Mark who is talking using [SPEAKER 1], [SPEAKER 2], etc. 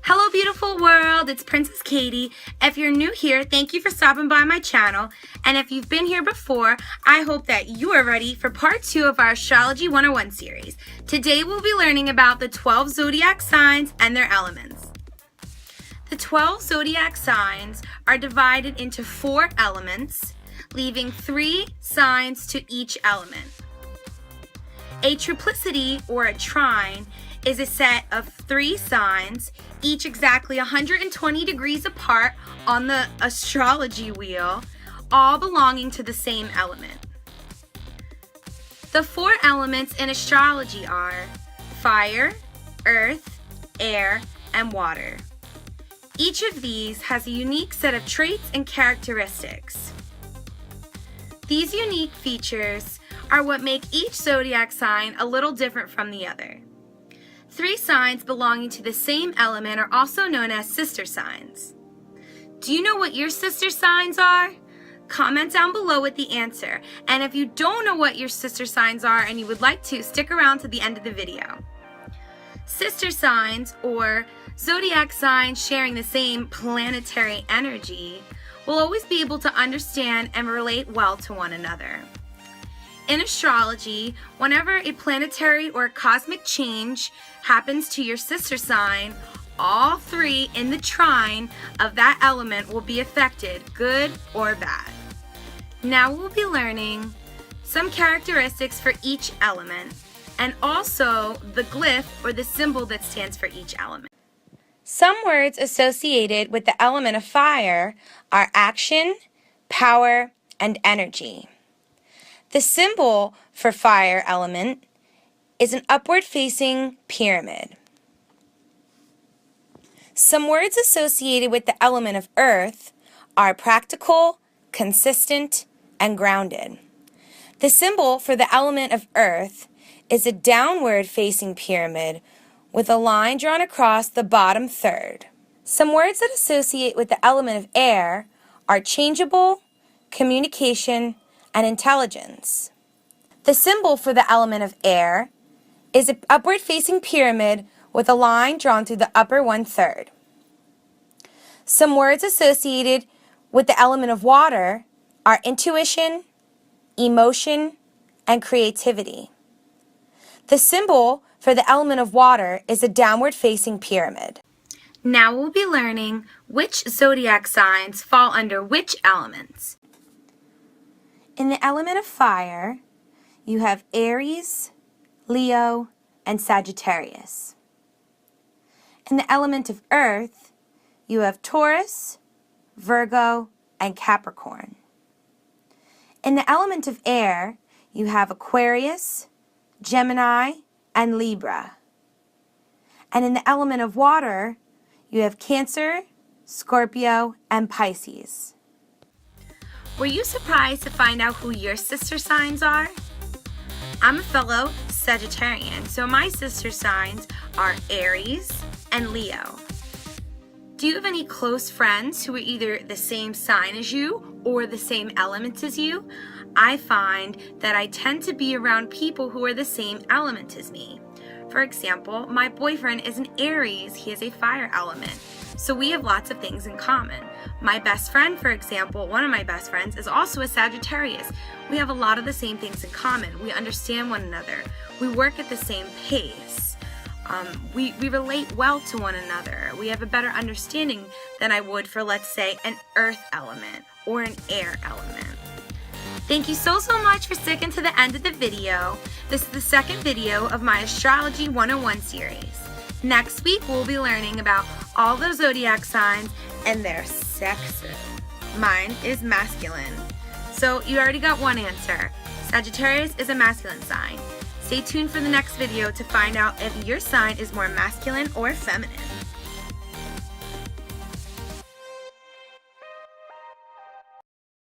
[SPEAKER 1] Hello beautiful world, it's Princess Katie. If you're new here, thank you for stopping by my channel. And if you've been here before, I hope that you are ready for part 2 of our Astrology 101 series. Today we'll be learning about the 12 zodiac signs and their elements. The 12 zodiac signs are divided into 4 elements, leaving 3 signs to each element. A triplicity, or a trine, is a set of 3 signs, each exactly 120 degrees apart on the astrology wheel, all belonging to the same element. The 4 elements in astrology are fire, earth, air, and water. Each of these has a unique set of traits and characteristics. These unique features are what make each zodiac sign a little different from the other. 3 signs belonging to the same element are also known as sister signs. Do you know what your sister signs are? Comment down below with the answer. And if you don't know what your sister signs are and you would like to, stick around to the end of the video. Sister signs, or zodiac signs sharing the same planetary energy, will always be able to understand and relate well to one another. In astrology, whenever a planetary or cosmic change happens to your sister sign, all 3 in the trine of that element will be affected, good or bad. Now we'll be learning some characteristics for each element, and also the glyph, or the symbol that stands for each element. Some words associated with the element of fire are action, power, and energy. The symbol for fire element is an upward-facing pyramid. Some words associated with the element of earth are practical, consistent, and grounded. The symbol for the element of earth is a downward-facing pyramid with a line drawn across the bottom third. Some words that associate with the element of air are changeable, communication, and intelligence. The symbol for the element of air is an upward-facing pyramid with a line drawn through the upper 1/3. Some words associated with the element of water are intuition, emotion, and creativity. The symbol for the element of water is a downward-facing pyramid. Now we'll be learning which zodiac signs fall under which elements. In the element of fire, you have Aries, Leo, and Sagittarius. In the element of earth, you have Taurus, Virgo, and Capricorn. In the element of air, you have Aquarius, Gemini, and Libra. And in the element of water, you have Cancer, Scorpio, and Pisces. Were you surprised to find out who your sister signs are? I'm a fellow Sagittarian, so my sister signs are Aries and Leo. Do you have any close friends who are either the same sign as you or the same element as you? I find that I tend to be around people who are the same element as me. For example, my boyfriend is an Aries, he is a fire element. So we have lots of things in common. My best friend, for example, one of my best friends, is also a Sagittarius. We have a lot of the same things in common. We understand one another. We work at the same pace. We relate well to one another. We have a better understanding than I would for, let's say, an earth element or an air element. Thank you so much for sticking to the end of the video. This is the second video of my Astrology 101 series. Next week, we'll be learning about all the zodiac signs and their sexes. Mine is masculine. So you already got one answer. Sagittarius is a masculine sign. Stay tuned for the next video to find out if your sign is more masculine or feminine.